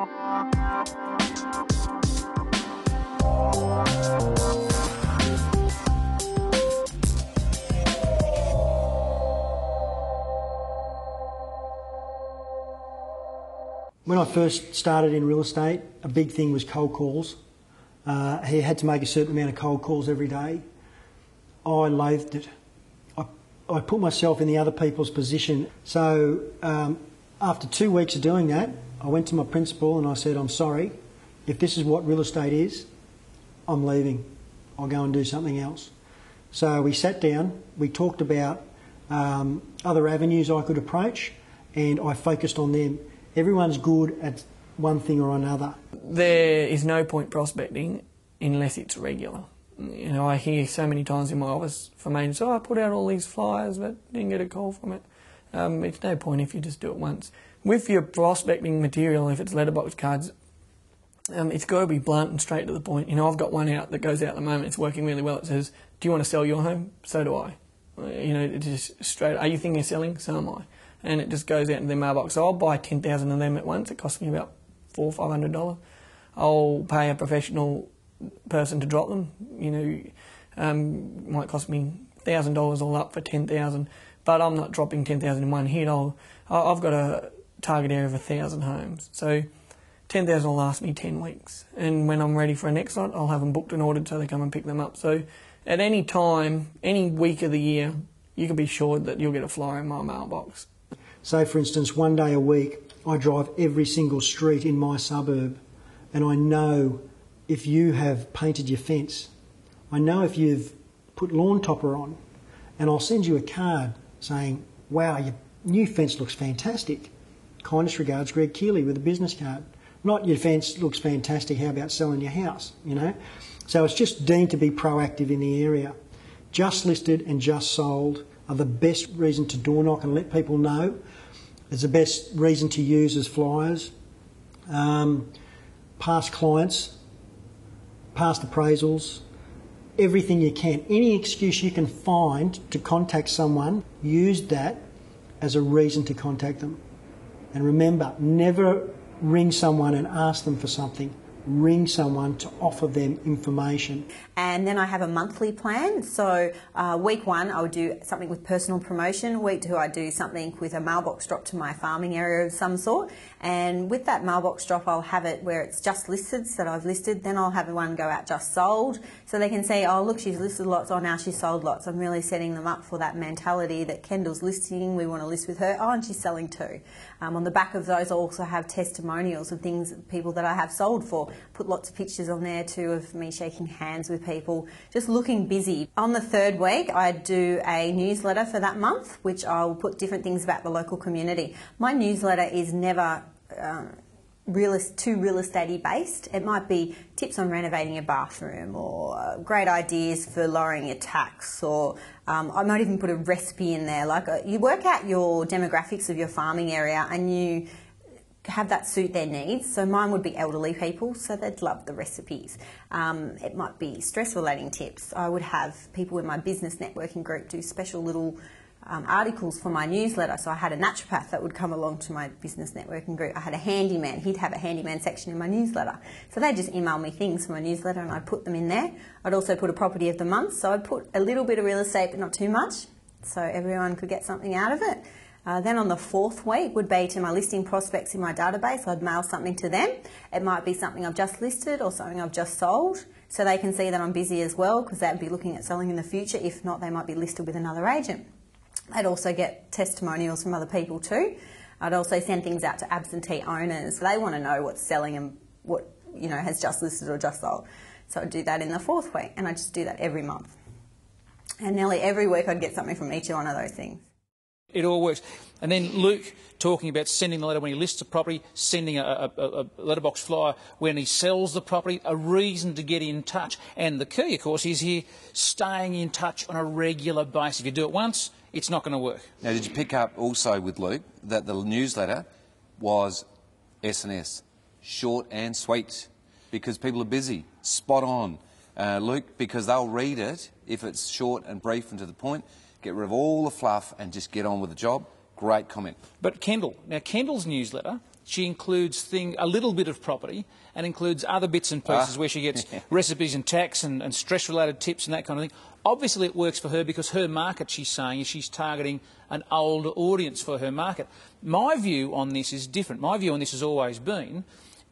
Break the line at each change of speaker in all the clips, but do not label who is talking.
When I first started in real estate, a big thing was cold calls. He had to make a certain amount of cold calls every day. I loathed it. I put myself in the other people's position. So after 2 weeks of doing that, I went to my principal and I said, I'm sorry, if this is what real estate is, I'm leaving. I'll go and do something else. So we sat down, we talked about other avenues I could approach, and I focused on them. Everyone's good at one thing or another.
There is no point prospecting unless it's regular. You know, I hear so many times in my office from agents, I put out all these flyers but didn't get a call from it. It's no point if you just do it once. With your prospecting material, if it's letterbox cards, it's got to be blunt and straight to the point. You know, I've got one out that goes out at the moment, it's working really well. It says, do you want to sell your home? So do I. You know, it's just straight, are you thinking of selling? So am I. And it just goes out into their mailbox. So I'll buy 10,000 of them at once. It costs me about $400 or $500. I'll pay a professional person to drop them. You know, might cost me $1,000 all up for 10,000. But I'm not dropping 10,000 in one hit. I've got a target area of 1,000 homes. So 10,000 will last me 10 weeks. And when I'm ready for a next lot, I'll have them booked and ordered so they come and pick them up. So at any time, any week of the year, you can be sure that you'll get a flyer in my mailbox.
So, for instance, one day a week, I drive every single street in my suburb, and I know if you have painted your fence. I know if you've put lawn topper on, and I'll send you a card saying, wow, your new fence looks fantastic. Kindest regards, Greg Keeley, with a business card. Not your fence looks fantastic, how about selling your house, you know? So it's just deemed to be proactive in the area. Just listed and just sold are the best reason to door knock and let people know. It's the best reason to use as flyers. Past clients, past appraisals, everything you can. Any excuse you can find to contact someone, use that as a reason to contact them. And remember, never ring someone and ask them for something. Ring someone to offer them information.
And then I have a monthly plan. So week 1 I would do something with personal promotion. Week 2 I do something with a mailbox drop to my farming area of some sort. And with that mailbox drop I'll have it where it's just listed, so that I've listed. Then I'll have one go out just sold, so they can say, oh look, she's listed lots, oh now she's sold lots. I'm really setting them up for that mentality that Kendall's listing, we want to list with her, oh and she's selling too. On the back of those I also have testimonials of things, people that I have sold for. Put lots of pictures on there too of me shaking hands with people, just looking busy. On the 3rd week I do a newsletter for that month, which I'll put different things about the local community. My newsletter is never too real estate-y based. It might be tips on renovating a bathroom, or great ideas for lowering your tax, or I might even put a recipe in there. Like you work out your demographics of your farming area and you have that suit their needs. So mine would be elderly people, so they'd love the recipes. It might be stress relating tips. I would have people in my business networking group do special little articles for my newsletter. So I had a naturopath that would come along to my business networking group. I had a handyman, he'd have a handyman section in my newsletter. So they just email me things for my newsletter and I'd put them in there. I'd also put a property of the month, so I'd put a little bit of real estate but not too much, so everyone could get something out of it. Then on the 4th week would be to my listing prospects in my database. I'd mail something to them. It might be something I've just listed or something I've just sold, so they can see that I'm busy as well, because they'd be looking at selling in the future. If not, they might be listed with another agent. I'd also get testimonials from other people too. I'd also send things out to absentee owners. They want to know what's selling and what, you know, has just listed or just sold. So I'd do that in the 4th week, and I just do that every month. And nearly every week I'd get something from each one of those things.
It all works. And then Luke talking about sending the letter when he lists a property, sending a letterbox flyer when he sells the property, a reason to get in touch. And the key, of course, is here staying in touch on a regular basis. If you do it once, it's not going to work.
Now, did you pick up also with Luke that the newsletter was S&S, short and sweet, because people are busy, spot on. Luke, because they'll read it if it's short and brief and to the point. Get rid of all the fluff and just get on with the job. Great comment.
But Kendall's newsletter she includes a little bit of property and includes other bits and pieces where she gets recipes and tax and stress-related tips and that kind of thing. Obviously it works for her because her market, she's saying, is she's targeting an older audience for her market. My view on this is different. My view on this has always been,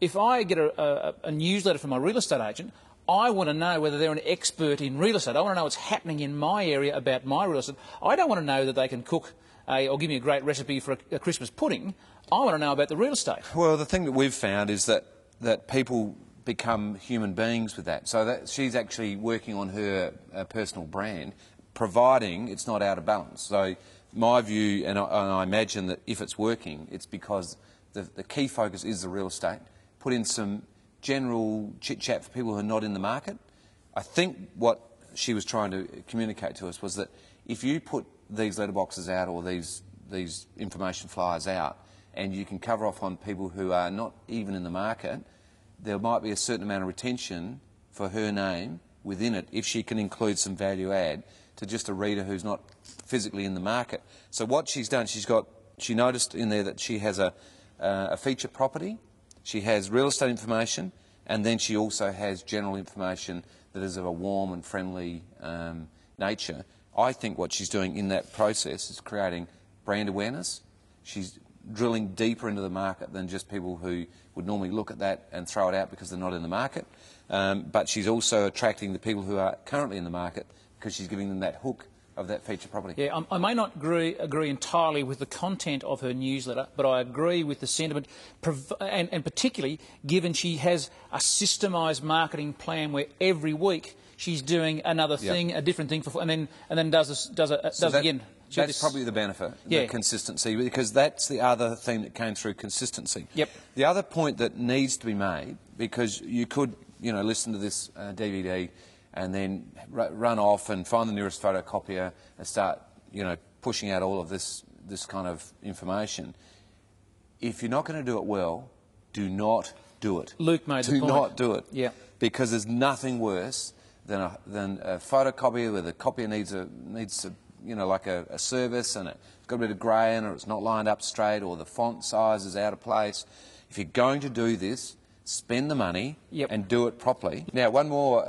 if I get a newsletter from my real estate agent, I want to know whether they're an expert in real estate. I want to know what's happening in my area about my real estate. I don't want to know that they can cook or give me a great recipe for a Christmas pudding. I want to know about the real estate.
Well, the thing that we've found is that people become human beings with that. So that she's actually working on her personal brand, providing it's not out of balance. So my view, and I imagine that if it's working, it's because the key focus is the real estate. Put in some general chit-chat for people who are not in the market. I think what she was trying to communicate to us was that if you put these letterboxes out or these information flyers out and you can cover off on people who are not even in the market, there might be a certain amount of retention for her name within it if she can include some value add to just a reader who's not physically in the market. So what she's done, she noticed in there that she has a feature property, she has real estate information, and then she also has general information that is of a warm and friendly nature. I think what she's doing in that process is creating brand awareness. She's drilling deeper into the market than just people who would normally look at that and throw it out because they're not in the market. But she's also attracting the people who are currently in the market because she's giving them that hook of that feature property.
Yeah, I may not agree entirely with the content of her newsletter, but I agree with the sentiment, and particularly given she has a systemised marketing plan where every week she's doing another thing, a different thing, and then does it again.
That's probably the benefit, the consistency, because that's the other theme that came through, consistency.
Yep.
The other point that needs to be made, because you could, listen to this DVD and then run off and find the nearest photocopier and start, pushing out all of this kind of information. If you're not going to do it well, do not do it.
Luke made the point.
Do not do it.
Yeah.
Because there's nothing worse than a photocopier where the copier needs to like a service and it's got a bit of grey in it, or it's not lined up straight, or the font size is out of place. If you're going to do this, spend the money and do it properly. Now, one more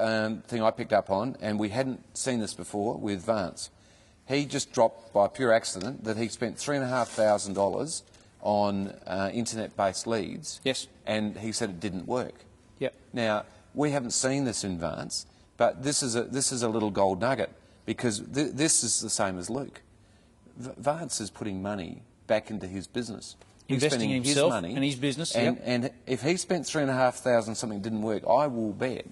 thing I picked up on, and we hadn't seen this before with Vance. He just dropped by pure accident that he spent $3,500 on internet-based leads.
Yes.
And he said it didn't work.
Yep.
Now, we haven't seen this in Vance, but this is a little gold nugget, because this is the same as Luke. Vance is putting money back into his business.
Investing in himself and his business.
And if he spent $3,500 something didn't work, I will bet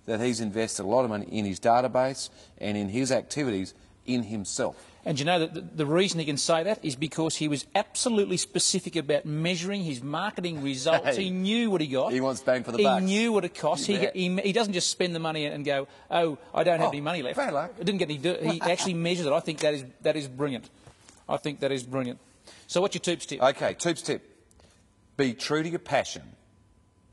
that he's invested a lot of money in his database and in his activities in himself.
And you know that the reason he can say that is because he was absolutely specific about measuring his marketing results.
Hey,
he knew what he got.
He wants bang for the bucks.
He knew what it cost. He doesn't just spend the money and go, oh, I don't have any money left.
Bad luck.
It didn't get any. He actually measured it. I think that is brilliant. I think that is brilliant. So what's your Toops tip?
Okay, Toops tip. Be true to your passion.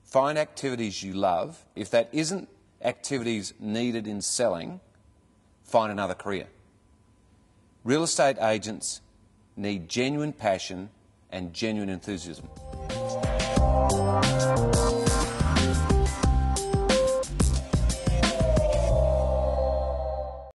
Find activities you love. If that isn't activities needed in selling, find another career. Real estate agents need genuine passion and genuine enthusiasm.